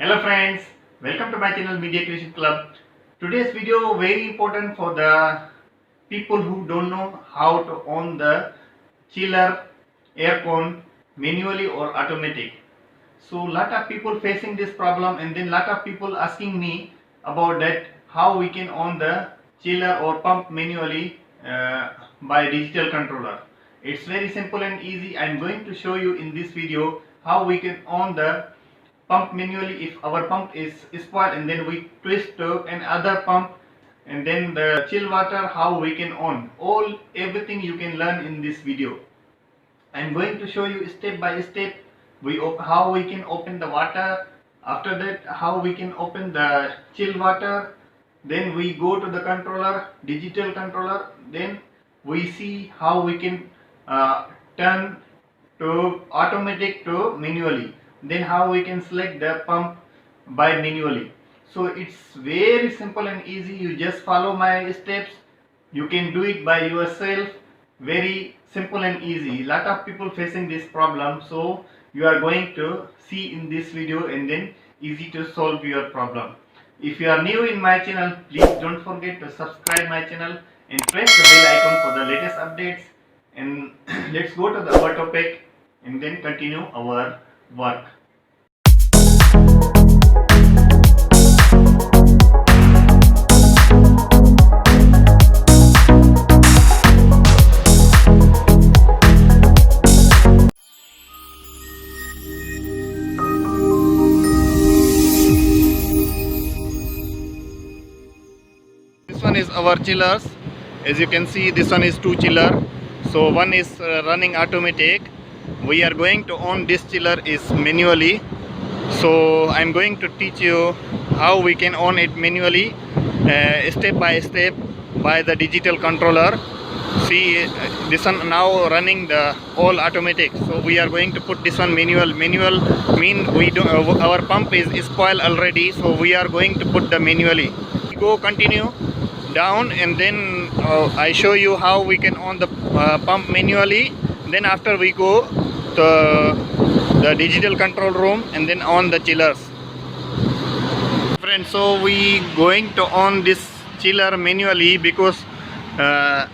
Hello friends, welcome to my channel Media Creation Club. Today's video very important for the people who don't know how to on the chiller air con manually or automatic. So lot of people facing this problem, and then lot of people asking me about that how we can on the chiller or pump manually by digital controller. It's very simple and easy. I'm going to show you in this video how we can on the pump manually if our pump is spoiled, and then we twist to another pump, and then the chill water how we can on everything you can learn in this video. I'm going to show you step by step how we can open the water, after that how we can open the chill water, then we go to the controller, digital controller, then we see how we can turn to automatic to manually, then how we can select the pump by manually. So it's very simple and easy. You just follow my steps, you can do it by yourself. Very simple and easy. Lot of people facing this problem, so you are going to see in this video, and then easy to solve your problem. If you are new in my channel, please don't forget to subscribe my channel and press the bell icon for the latest updates. And let's go to our topic and then continue our work. This one is our chillers. As you can see, this one is two chiller. So one is running automatic. We are going to on this chiller is manually. So I'm going to teach you how we can on it manually, step by step by the digital controller. See, this one now running the all automatic. So we are going to put this one manual. Manual mean we do our pump is spoiled already. So we are going to put the manually. Go continue down, and then I show you how we can on the pump manually. Then after we go to the digital control room and then on the chillers. Friends, so we going to on this chiller manually because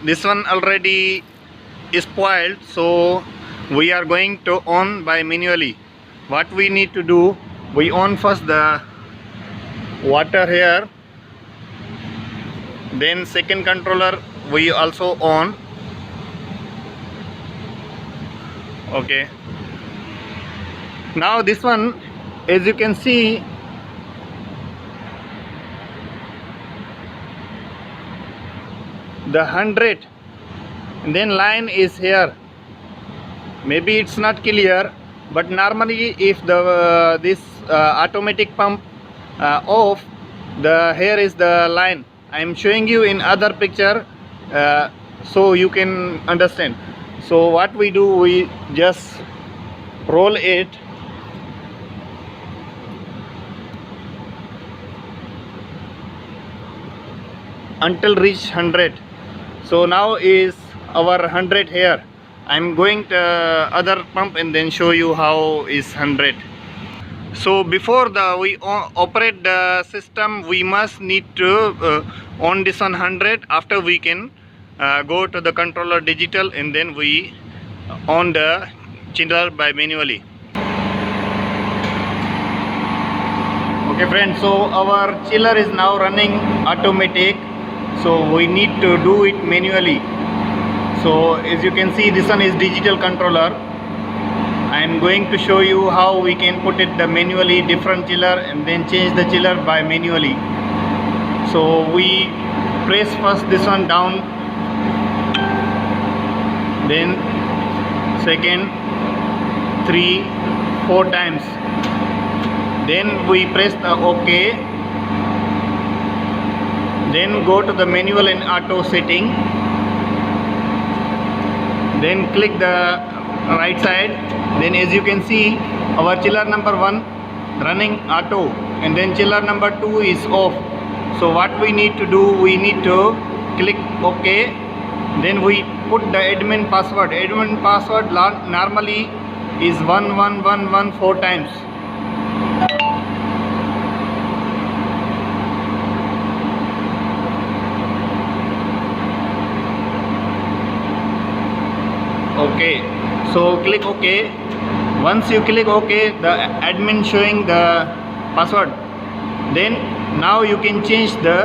this one already is spoiled, so we are going to on by manually. What we need to do, we on first the water here, then second controller we also on. Okay, now this one, as you can see, the 100 and then line is here. Maybe it's not clear, but normally if the this automatic pump off, the here is the line. I am showing you in other picture so you can understand. So what we do, we just roll it until reach 100. So now is our 100 here. I'm going to other pump and then show you how is 100. So before we operate the system, we must need to on this 100. After we can go to the controller digital, and then we on the chiller by manually. Okay friends, so our chiller is now running automatic, so we need to do it manually. So as you can see, this one is digital controller. I am going to show you how we can put it the manually different chiller and then change the chiller by manually. So we press first this one down, then second, 3, 4 times, then we press the OK, then go to the manual and auto setting, then click the right side. Then as you can see, our chiller number 1 running auto, and then chiller number 2 is off. So what we need to do, we need to click OK, then we put the admin password. Admin password normally is 1111 4 times. So click OK. Once you click OK, the admin showing the password. Then now you can change the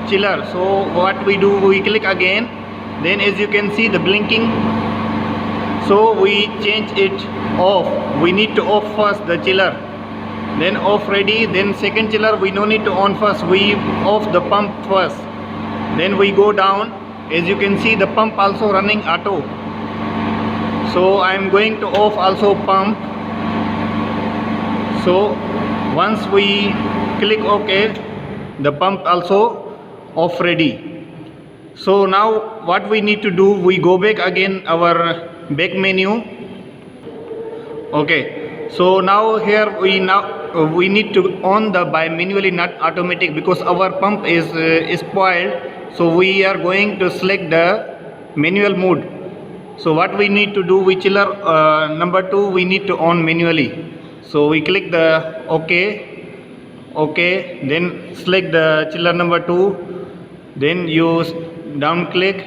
chiller. So what we do, we click again. Then as you can see the blinking. So we change it off. We need to off first the chiller. Then off ready. Then second chiller we no need to on first. We off the pump first. Then we go down. As you can see the pump also running auto. So I am going to off also pump. So once we click OK, the pump also off ready. So now what we need to do, we go back again our back menu. Okay, so now here we need to on the by manually, not automatic, because our pump is spoiled. So we are going to select the manual mode. So what we need to do, we chiller number 2 we need to on manually. So we click the OK, then select the chiller number 2, then you down click.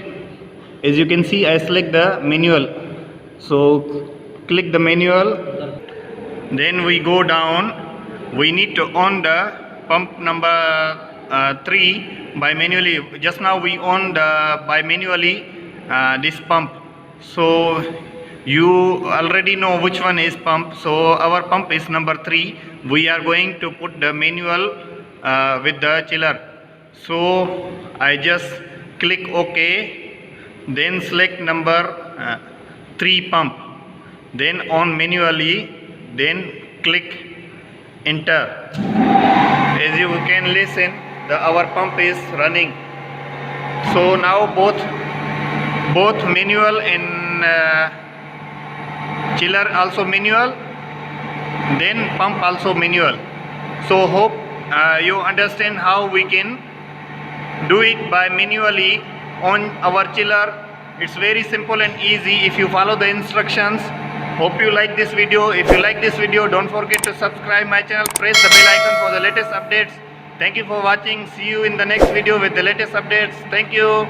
As you can see I select the manual. So click the manual, then we go down. We need to on the pump number 3 by manually. Just now we on the by manually this pump. So you already know which one is pump. So our pump is number 3. We are going to put the manual with the chiller. So I just click OK, then select number 3 pump, then on manually, then click enter. As you can listen, our pump is running. So now both manual and chiller also manual, then pump also manual. So hope you understand how we can do it by manually on our chiller. It's very simple and easy if you follow the instructions. Hope you like this video. If you like this video, don't forget to subscribe my channel, press the bell icon for the latest updates. Thank you for watching. See you in the next video with the latest updates. Thank you.